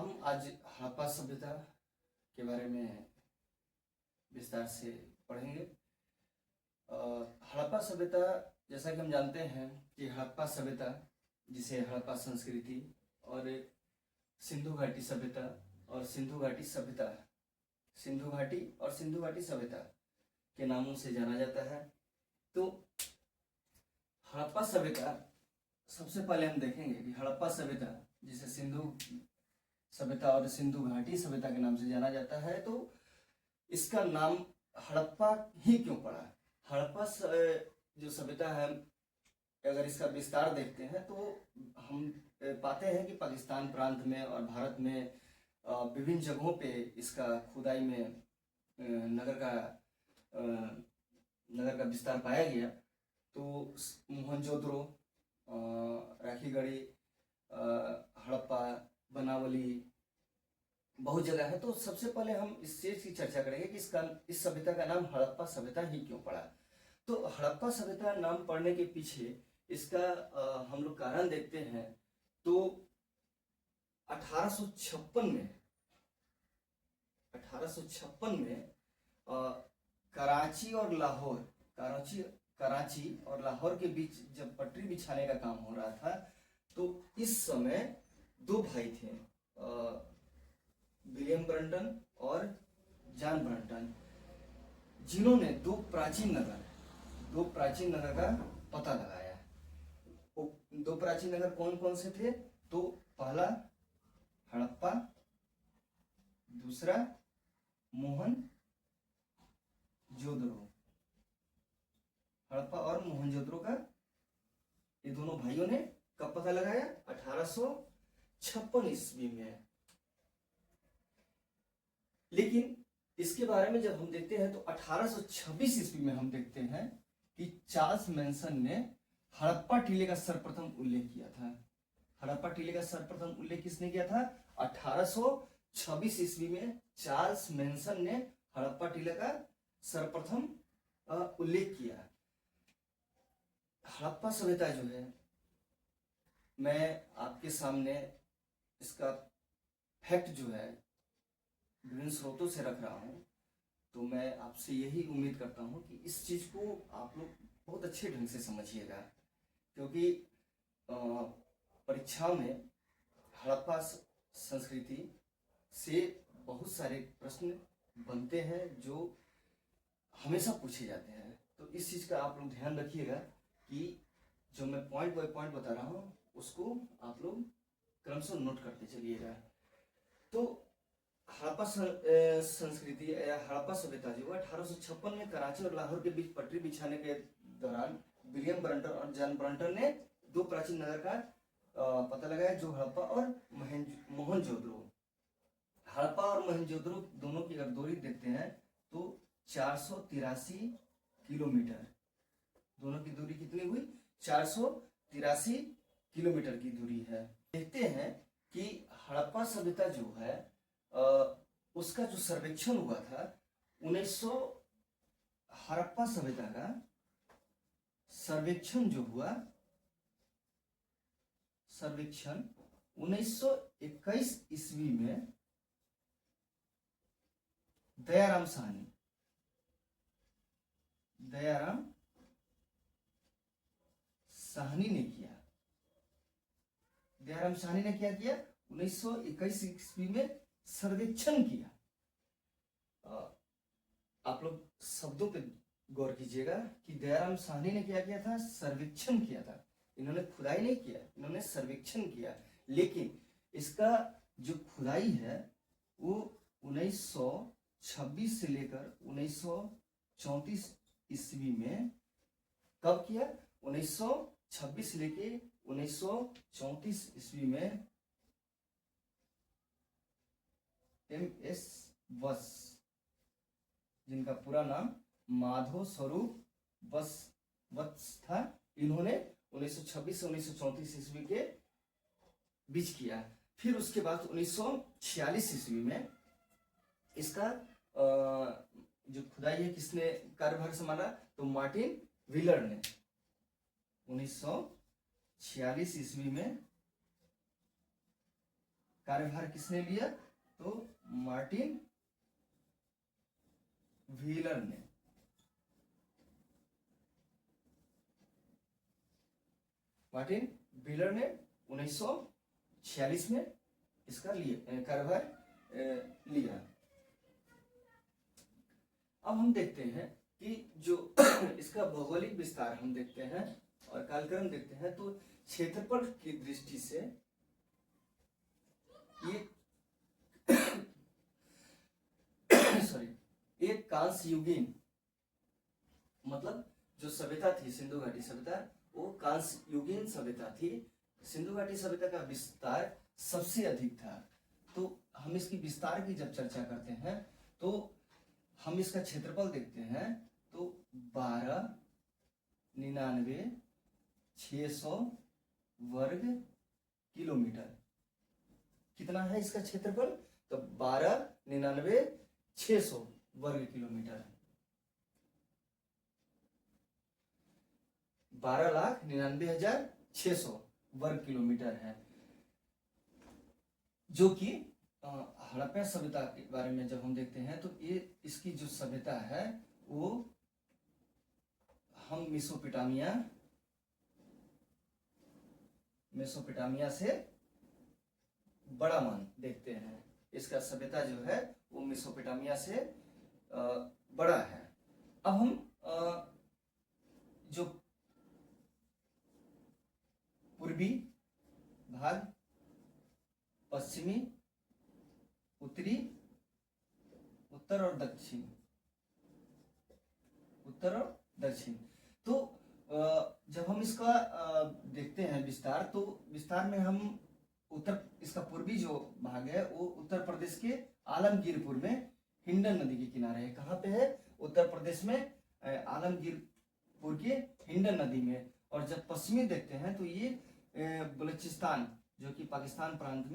हम आज हड़प्पा सभ्यता के बारे में विस्तार से पढ़ेंगे। हड़प्पा सभ्यता, जैसा कि हम जानते हैं कि हड़प्पा सभ्यता, जिसे हड़प्पा संस्कृति और सिंधु घाटी सभ्यता और सिंधु घाटी सभ्यता, सिंधु घाटी और सिंधु घाटी सभ्यता के नामों से जाना जाता है। तो हड़प्पा सभ्यता, सबसे पहले हम देखेंगे कि हड़प्पा सभ्यता, जिसे सिंधु सभ्यता और सिंधु घाटी सभ्यता के नाम से जाना जाता है, तो इसका नाम हड़प्पा ही क्यों पड़ा। हड़प्पा जो सभ्यता है, अगर इसका विस्तार देखते हैं तो हम पाते हैं कि पाकिस्तान प्रांत में और भारत में विभिन्न जगहों पे इसका खुदाई में नगर का विस्तार पाया गया। तो मोहनजोदड़ो, राखीगढ़ी, हड़प्पा, बनावली, बहुत जगह है। तो सबसे पहले हम इस चीज की चर्चा करेंगे कि इस सभ्यता का नाम हड़प्पा सभ्यता ही क्यों पड़ा। तो हड़प्पा सभ्यता नाम पड़ने के पीछे इसका हम लोग कारण देखते हैं। तो 1856 में कराची और लाहौर के बीच जब पटरी बिछाने का काम हो रहा था, तो इस समय दो भाई थे, विलियम ब्रंटन और जॉन ब्रंटन, जिन्होंने दो प्राचीन नगर का पता लगाया। दो प्राचीन नगर कौन कौन से थे? तो पहला हड़प्पा, दूसरा मोहनजोदड़ो। हड़प्पा और मोहनजोदड़ो का ये दोनों भाइयों ने कब पता लगाया? 1856 ईस्वी में। लेकिन इसके बारे में जब हम देखते हैं तो 1826 ईस्वी में हम देखते हैं कि चार्ल्स मैनसन ने हड़प्पा टीले का सर्वप्रथम उल्लेख किया था। हड़प्पा टीले का सर्वप्रथम उल्लेख किसने किया था? 1826 ईस्वी में चार्ल्स मैनसन ने हड़प्पा टीले का सर्वप्रथम उल्लेख किया। हड़प्पा सभ्यता जो है, मैं आपके सामने इसका फैक्ट जो है विभिन्न स्रोतों से रख रहा हूँ। तो मैं आपसे यही उम्मीद करता हूँ कि इस चीज़ को आप लोग बहुत अच्छे ढंग से समझिएगा, क्योंकि परीक्षाओं में हड़प्पा संस्कृति से बहुत सारे प्रश्न बनते हैं जो हमेशा पूछे जाते हैं। तो इस चीज़ का आप लोग ध्यान रखिएगा कि जो मैं पॉइंट बाय पॉइंट बता रहा हूँ उसको आप लोग क्रमशः नोट करते चलिएगा। तो हड़प्पा संस्कृति या हड़प्पा सभ्यता जो है 1856 में कराची और लाहौर के बीच पटरी बिछाने के दौरान विलियम ब्रंटन और जॉन ब्रंटन ने दो प्राचीन नगर का पता लगाया, जो हड़प्पा और मोहनजोदड़ो। हड़प्पा और मोहनजोदड़ो दोनों की अगर दूरी देखते हैं तो 483 किलोमीटर, दोनों की दूरी कितनी हुई? 483 किलोमीटर की दूरी है। देखते हैं कि हड़प्पा सभ्यता जो है उसका जो सर्वेक्षण हुआ था 1900, हड़प्पा सभ्यता का सर्वेक्षण जो हुआ, सर्वेक्षण 1921 ईस्वी में दयाराम साहनी ने किया। दयाराम साहनी ने क्या किया? 1921 ईस्वी में सर्वेक्षण किया। आप लोग शब्दों पे गौर कीजिएगा कि दयाराम साहनी ने क्या किया था? सर्वेक्षण किया था। इन्होंने खुदाई नहीं किया, इन्होंने सर्वेक्षण किया। लेकिन इसका जो खुदाई है वो 1926 से लेकर 1934 ईस्वी में कब किया? 1926 से लेके 1934 ईस्वी में MS वत्स, जिनका पूरा नाम माधव स्वरूप वत्स था, इन्होंने 1926 से 1934 ईस्वी के बीच किया। फिर उसके बाद 1946 ईस्वी में इसका जो खुदाई है किसने कार्यभार संभाला? तो मार्टिन व्हीलर ने 1946 ईस्वी में कार्यभार किसने लिया? तो मार्टिन व्हीलर ने। मार्टिन व्हीलर ने 1946 में इसका कार्यभार लिया। अब हम देखते हैं कि जो इसका भौगोलिक विस्तार हम देखते हैं और कालक्रम देखते हैं, तो क्षेत्रफल की दृष्टि से ये एक कांस्य युगीन, मतलब जो सभ्यता थी सिंधु घाटी सभ्यता, वो कांस्य युगीन सभ्यता थी। सिंधु घाटी सभ्यता का विस्तार सबसे अधिक था। तो हम इसकी विस्तार की जब चर्चा करते हैं तो हम इसका क्षेत्रफल देखते हैं, तो 12,99,600 वर्ग किलोमीटर। कितना है इसका क्षेत्रफल? तो 12,99,600 वर्ग किलोमीटर, 12,99,600 वर्ग किलोमीटर है। जो कि हड़प्पा सभ्यता के बारे में जब हम देखते हैं तो ये इसकी जो सभ्यता है वो हम मेसोपोटामिया से बड़ा मान देखते हैं। इसका सभ्यता जो है वो मेसोपोटामिया से बड़ा है। अब हम जो पूर्वी भाग, पश्चिमी, उत्तरी, उत्तर और दक्षिण, तो जब हम इसका देखते हैं विस्तार, तो विस्तार में हम इसका पूर्वी जो भाग है वो उत्तर प्रदेश के आलमगीरपुर में हिंडन नदी के किनारे है। कहाँ पे है? उत्तर प्रदेश में आलमगीरपुर के हिंडन नदी में। और जब पश्चिमी देखते हैं तो ये बलूचिस्तान, जो कि पाकिस्तान प्रांत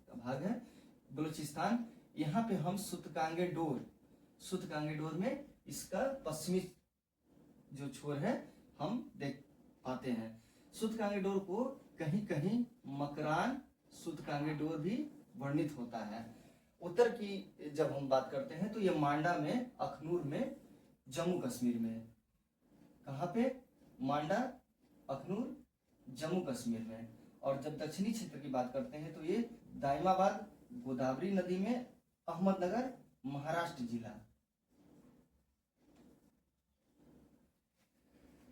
का भाग है, बलूचिस्तान। यहाँ पे हम सूतकांगे डोर में इसका पश्चिमी जो छोर है हम देख पाते हैं। सूतकांगे डोर को कहीं कहीं मकरान सूतकांगे डोर भी वर्णित होता है। उत्तर की जब हम बात करते हैं तो ये मांडा में, अखनूर में, जम्मू कश्मीर में। कहाँ पे? मांडा, अखनूर, जम्मू कश्मीर में। और जब दक्षिणी क्षेत्र की बात करते हैं तो ये दाइमाबाद, गोदावरी नदी में, अहमदनगर, महाराष्ट्र जिला।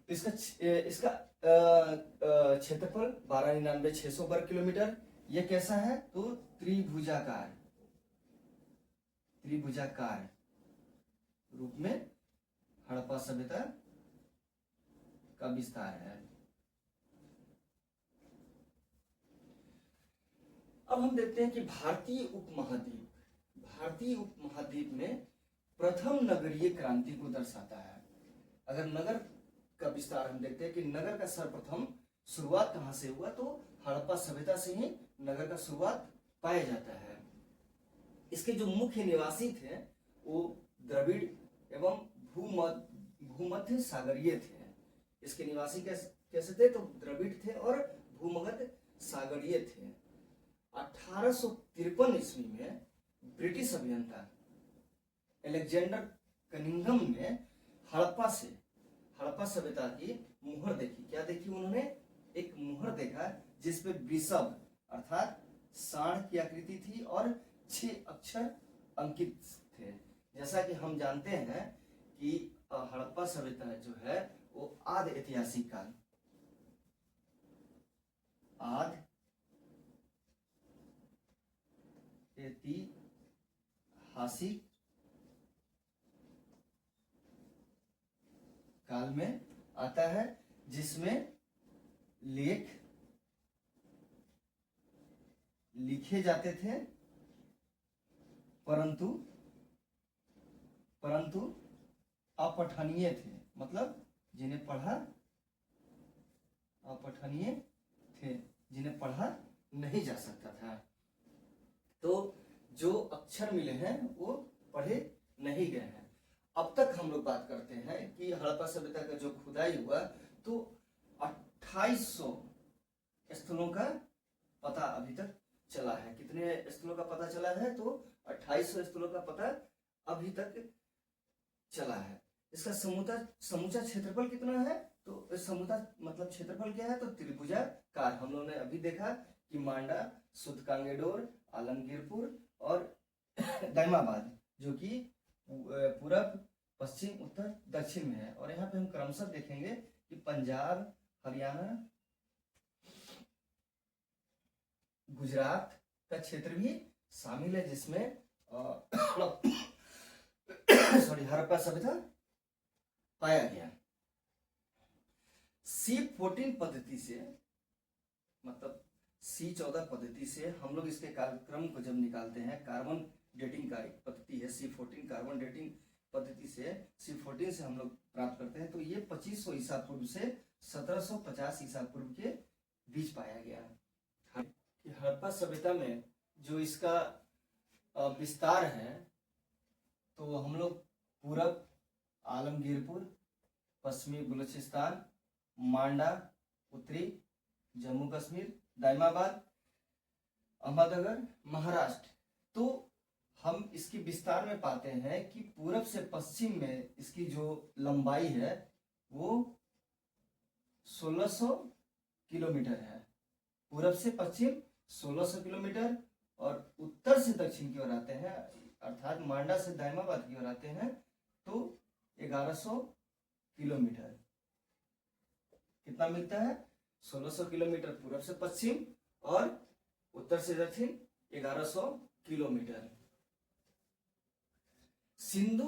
इसका क्षेत्रफल 12,99,600 वर्ग किलोमीटर। यह कैसा है? तो त्रिभुजाकार रूप में हड़प्पा सभ्यता का विस्तार है। अब हम देखते हैं कि भारतीय उपमहाद्वीप में प्रथम नगरीय क्रांति को दर्शाता है। अगर नगर का विस्तार हम देखते हैं कि नगर का सर्वप्रथम शुरुआत कहां से हुआ, तो हड़प्पा सभ्यता से ही नगर का शुरुआत पाया जाता है। इसके जो मुख्य निवासी थे वो द्रविड़ एवं भूमध्य सागरीय थे। इसके निवासी कैसे थे? तो द्रविड़ थे और भूमध्य सागरीय थे। 1853 ईस्वी में ब्रिटिश अभियंता अलेक्जेंडर कनिंघम ने हड़प्पा सभ्यता की मुहर देखी। क्या देखी उन्होंने? एक मुहर देखा जिसपे वृषभ अर्थात सांड की आकृति थी और 6 अक्षर अंकित थे। जैसा कि हम जानते हैं कि हड़प्पा सभ्यता जो है वो आदि ऐतिहासिक काल, ऐतिहासिक काल में आता है, जिसमें लेख लिखे जाते थे परंतु अपठनीय थे। मतलब जिन्हें पढ़ा अपठनीय थे, जिन्हें पढ़ा नहीं जा सकता था। तो जो अक्षर मिले हैं वो पढ़े नहीं गए हैं। अब तक हम लोग बात करते हैं कि हड़प्पा सभ्यता का जो खुदाई हुआ तो 2800 स्थलों का पता अभी तक चला है। कितने स्थलों का पता चला है? तो 2800 स्थलों का पता अभी तक चला है। इसका समूचा क्षेत्रफल कितना है? तो समूचा मतलब क्षेत्रफल क्या है? तो त्रिभुजाकार। हम लोगों ने अभी देखा कि मांडा, सुदकांगेडोर, आलमगीरपुर और दाइमाबाद, जो कि पूरब, पश्चिम, उत्तर, दक्षिण में है। और यहाँ पे हम क्रमशः देखेंगे कि पंजाब, हरियाणा, गुजरात का क्षेत्र भी शामिल है, जिसमें सॉरी हड़प्पा सभ्यता पाया गया। C14 पद्धति से, मतलब C14 पद्धति से हम लोग इसके कार्यक्रम को जब निकालते हैं, कार्बन डेटिंग का एक पद्धति है C14 कार्बन डेटिंग पद्धति से, C14 से हम लोग प्राप्त करते हैं। तो ये 2500 ईसा पूर्व से 1750 ईसा पूर्व के बीच पाया गया। हड़प्पा सभ्यता में जो इसका विस्तार है, तो हम लोग पूरब आलमगीरपुर, पश्चिमी बलूचिस्तान, मांडा, उत्तरी जम्मू कश्मीर, दाइमाबाद, अहमदनगर, महाराष्ट्र, तो हम इसकी विस्तार में पाते हैं कि पूरब से पश्चिम में इसकी जो लंबाई है वो 1600 किलोमीटर है। पूरब से पश्चिम 1600 किलोमीटर, और उत्तर से दक्षिण की ओर आते हैं, अर्थात मांडा से दाइमाबाद की ओर आते हैं, तो 1100 किलोमीटर। कितना मिलता है? 1600 किलोमीटर पूरब से पश्चिम और उत्तर से दक्षिण 1100 किलोमीटर। सिंधु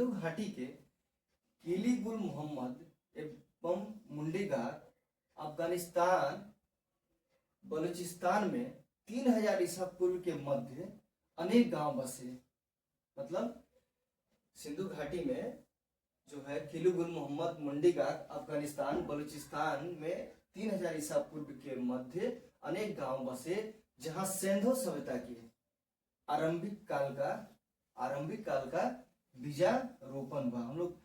घाटी के किलीगुल मोहम्मद एवं मुंडीगार अफगानिस्तान, बलूचिस्तान में 3000 ईसा पूर्व के मध्य अनेक गांव बसे। मतलब सिंधु घाटी में जो है किलीगुल मोहम्मद, मुंडीगार अफगानिस्तान, बलूचिस्तान में 3000 ईसा पूर्व के मध्य अनेक गांव बसे, जहां सिंधु सभ्यता के आरंभिक काल का बीजारोपण हुआ। हम लोग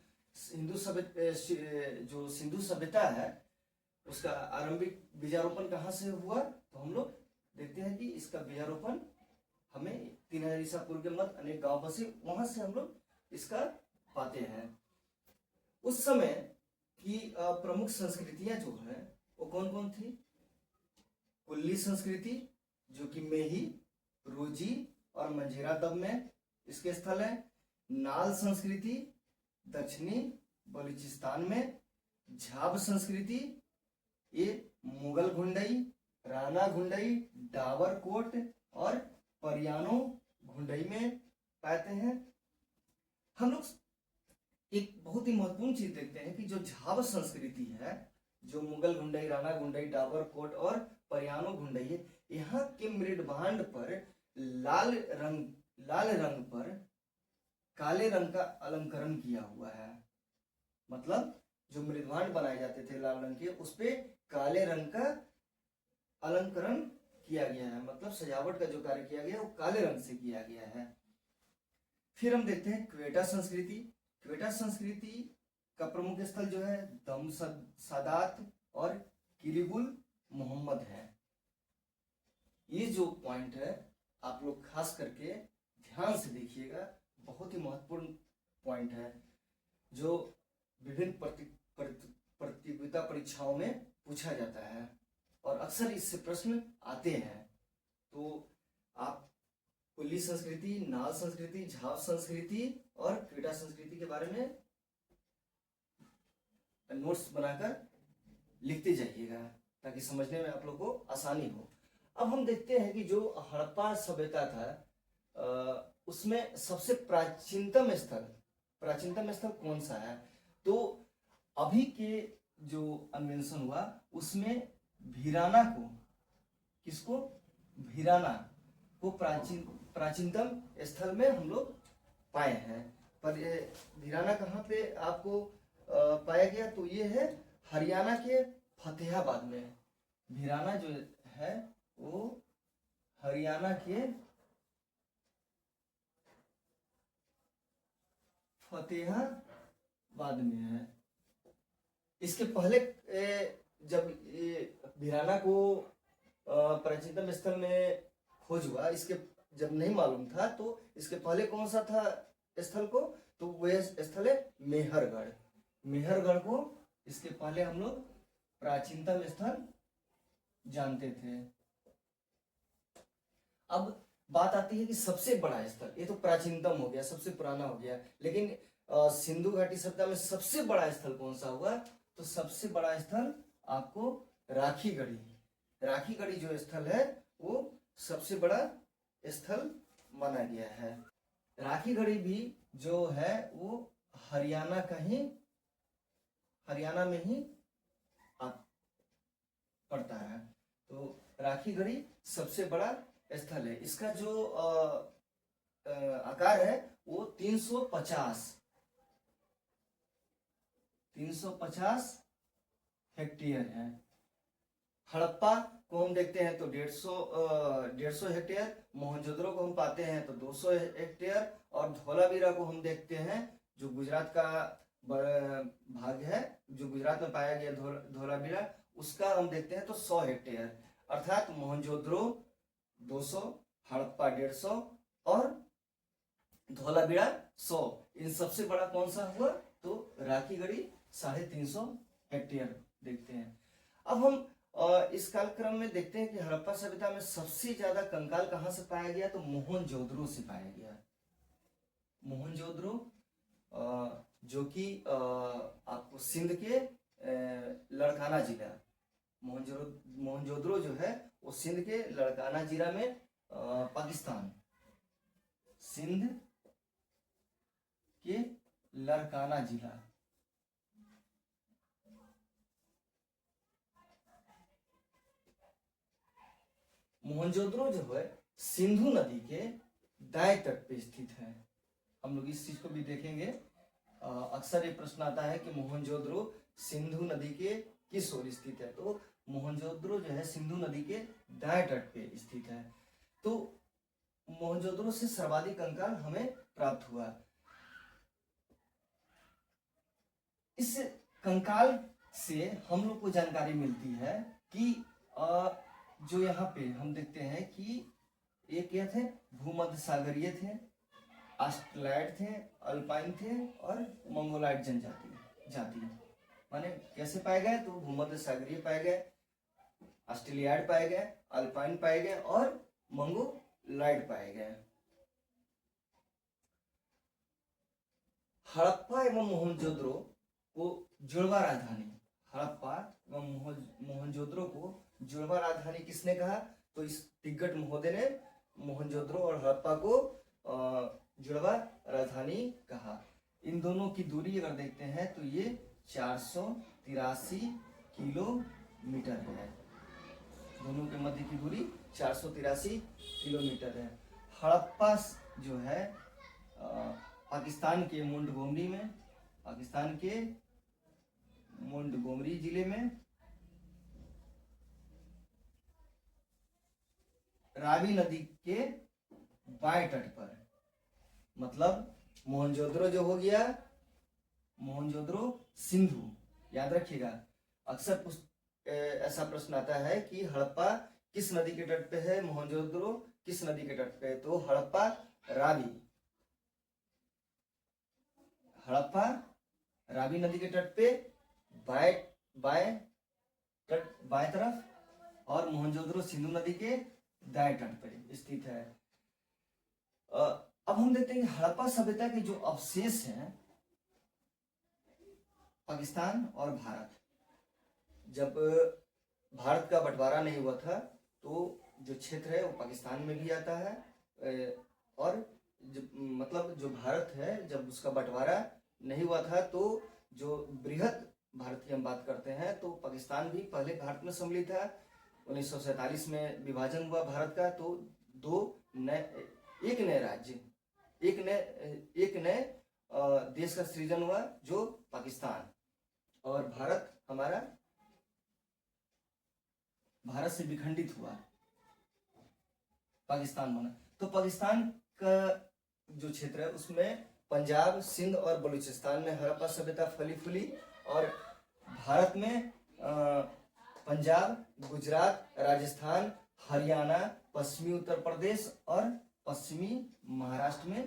जो सिंधु सभ्यता है उसका आरंभिक बीजारोपण कहाँ से हुआ? तो हम लोग देखते हैं कि इसका बीजारोपण हमें 3000 ईसा पूर्व के मध्य अनेक गांव बसे, वहां से हम लोग इसका पाते हैं। उस समय की प्रमुख संस्कृतियां जो है वो कौन कौन थी? कुल्ली संस्कृति, जो कि मेही, रोजी और मंझेरा दब में इसके स्थल है। नाल संस्कृति दक्षिणी बलूचिस्तान में। झाब संस्कृति ये मुगल घुंडई, राणा घुंडई, डाबर कोट और परियानो घुंडई में पाते हैं। हम लोग एक बहुत ही महत्वपूर्ण चीज देखते हैं कि जो झाब संस्कृति है, जो मुगल घुंडई, राणा घुंडई, डाबर कोट और परियानो घुंडई है, यहाँ के मृदभांड पर लाल रंग पर काले रंग का अलंकरण किया हुआ है। मतलब जो मृदभांड बनाए जाते थे लाल रंग के, उस पे काले रंग का अलंकरण किया गया है। मतलब सजावट का जो कार्य किया गया है वो काले रंग से किया गया है। फिर हम देखते हैं क्वेटा संस्कृति। क्वेटा संस्कृति का प्रमुख स्थल जो है दम सादात और किलीगुल मोहम्मद है। ये जो पॉइंट है आप लोग खास करके ध्यान से देखिएगा, बहुत ही महत्वपूर्ण पॉइंट है, जो विभिन्न प्रतियोगिता परीक्षाओं में पूछा जाता है और अक्सर इससे प्रश्न आते हैं। तो आप कुल्ली संस्कृति, नाल संस्कृति, झाब संस्कृति और क्वेटा संस्कृति के बारे में नोट्स बनाकर लिखते जाइएगा ताकि समझने में आप लोग को आसानी हो। अब हम देखते हैं कि जो हड़प्पा सभ्यता था उसमें सबसे प्राचीनतम स्थल कौन सा है? तो अभी के जो अन्वेषण हुआ उसमें भीराना को प्राचीनतम स्थल में हम लोग पाए हैं। पर भीराना कहाँ पे आपको पाया गया? तो ये है हरियाणा के फतेहाबाद में। भीराना जो है वो हरियाणा के फतेहाबाद में है। इसके पहले जब ये वीराना को प्राचीनतम स्थल में खोज हुआ, इसके जब नहीं मालूम था तो इसके पहले कौन सा था स्थल को, तो वह स्थल है मेहरगढ़। मेहरगढ़ को इसके पहले हम लोग प्राचीनतम स्थल जानते थे। अब बात आती है कि सबसे बड़ा स्थल, ये तो प्राचीनतम हो गया, सबसे पुराना हो गया, लेकिन सिंधु घाटी सभ्यता में सबसे बड़ा स्थल कौन सा हुआ, तो सबसे बड़ा स्थल आपको राखीगढ़ी, राखीगढ़ी जो स्थल है वो सबसे बड़ा स्थल माना गया है। राखीगढ़ी भी जो है वो हरियाणा का ही, हरियाणा में ही पड़ता है। तो राखीगढ़ी सबसे बड़ा स्थल है। इसका जो आकार है वो 350 हेक्टेयर है। हड़प्पा को हम देखते हैं तो 150 हेक्टेयर, मोहनजोदड़ो को हम पाते हैं तो 200 हेक्टेयर, और धोलावीरा को हम देखते हैं जो गुजरात का भाग है, जो गुजरात में पाया गया धोलावीरा, उसका हम देखते हैं तो 100 हेक्टेयर। अर्थात मोहनजोदड़ो 200, हड़प्पा 150 और धोलावीरा 100। इन सबसे बड़ा कौन सा हुआ, तो राखीगढ़ी 350 हेक्टेयर देखते हैं। अब हम इस कालक्रम में देखते हैं कि हड़प्पा सभ्यता में सबसे ज्यादा कंकाल कहां से पाया गया, तो मोहनजोदड़ो से पाया गया। मोहनजोदड़ो जो कि आपको सिंध के लड़काना जिला, मोहनजोदड़ो जो है वो सिंध के लड़काना जिला में पाकिस्तान, सिंध के लड़काना जिला, मोहनजोदड़ो जो है सिंधु नदी के दाएं तट पे स्थित है। हम लोग इस चीज को भी देखेंगे। अक्सर ये प्रश्न आता है कि मोहनजोदड़ो सिंधु नदी के किस ओर स्थित है, तो मोहनजोदड़ो जो है सिंधु नदी के दाएं तट पे स्थित है। तो मोहनजोदड़ो से सर्वाधिक कंकाल हमें प्राप्त हुआ। इस कंकाल से हम लोग को जानकारी मिलती है कि जो यहाँ पे हम देखते हैं कि ये क्या थे, भूमध्य सागरीय थे, ऑस्ट्रेलाइड थे, अल्पाइन थे और मंगोलाइड जाति माने कैसे पाए गए, तो भूमध्य सागरीय पाए गए, ऑस्ट्रेलियाइड पाए गए, अल्पाइन पाए गए और मंगोलाइड पाए गए। हड़प्पा एवं मोहनजोदड़ो को जुड़वा राजधानी, हड़प्पा एवं मोहनजोदड़ो को जुड़वा राजधानी किसने कहा, तो इस तिग्गट महोदय ने मोहनजोदड़ो और हड़प्पा को जुड़वा राजधानी कहा। इन दोनों की दूरी अगर देखते हैं तो ये 483 किलोमीटर है। दोनों के मध्य की दूरी 483 किलोमीटर है। हड़प्पा जो है पाकिस्तान के मुंडगोमरी में, पाकिस्तान के मुंडगोमरी जिले में रावी नदी के बाएं तट पर, मतलब मोहनजोदड़ो जो हो गया, मोहनजोदड़ो सिंधु, याद रखिएगा। अक्सर ऐसा प्रश्न आता है कि हड़प्पा किस नदी के तट पे है, मोहनजोदड़ो किस नदी के तट पे है, तो हड़प्पा रावी, हड़प्पा रावी नदी के तट पे बाएं तरफ, और मोहनजोदड़ो सिंधु नदी के दाएं तट पर स्थित है। अब हम देखते हैं कि हड़प्पा सभ्यता के जो अवशेष हैं, पाकिस्तान और भारत, जब भारत का बंटवारा नहीं हुआ था तो जो क्षेत्र है वो पाकिस्तान में भी आता है, और मतलब जो भारत है जब उसका बंटवारा नहीं हुआ था तो जो बृहद भारत की हम बात करते हैं तो पाकिस्तान भी पहले भारत में सम्मिलित था। 1947 में विभाजन हुआ भारत का, तो एक नए राज्य, एक नए देश का सृजन हुआ जो पाकिस्तान, और भारत हमारा भारत से विखंडित हुआ, पाकिस्तान बना। तो पाकिस्तान का जो क्षेत्र है उसमें पंजाब, सिंध और बलूचिस्तान में हड़प्पा सभ्यता फली फूली, और भारत में पंजाब, गुजरात, राजस्थान, हरियाणा, पश्चिमी उत्तर प्रदेश और पश्चिमी महाराष्ट्र में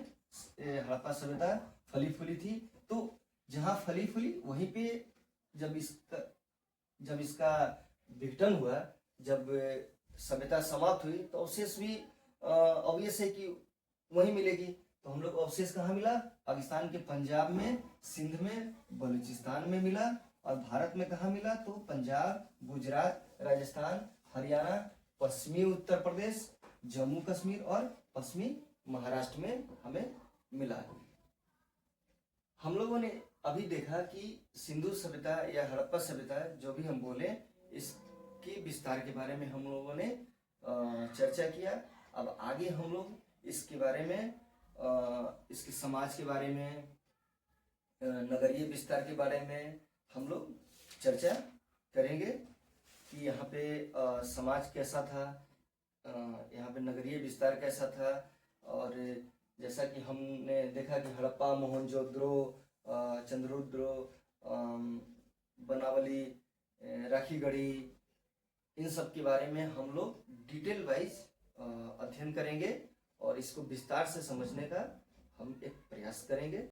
हड़प्पा सभ्यता फली फूली थी। तो जहाँ फली फूली वहीं पे जब इसका विघटन हुआ, जब सभ्यता समाप्त हुई, तो अवशेष भी ऑब्वियस है कि वहीं मिलेगी। तो हम लोग अवशेष कहाँ मिला? पाकिस्तान के पंजाब में, सिंध में, बलूचिस्तान में मिला। और भारत में कहाँ मिला? तो पंजाब, गुजरात, राजस्थान, हरियाणा, पश्चिमी उत्तर प्रदेश, जम्मू कश्मीर और पश्चिमी महाराष्ट्र में हमें मिला। हम लोगों ने अभी देखा कि सिंधु सभ्यता या हड़प्पा सभ्यता जो भी हम बोले, इसके विस्तार के बारे में हम लोगों ने चर्चा किया। अब आगे हम लोग इसके बारे में, इसके समाज के बारे में, नगरीय विस्तार के बारे में हम लोग चर्चा करेंगे कि यहाँ पे समाज कैसा था, यहाँ पे नगरीय विस्तार कैसा था। और जैसा कि हमने देखा कि हड़प्पा, मोहनजोदड़ो, चंद्ररुद्र, बनावली, राखीगढ़ी, इन सब के बारे में हम लोग डिटेल वाइज अध्ययन करेंगे और इसको विस्तार से समझने का हम एक प्रयास करेंगे।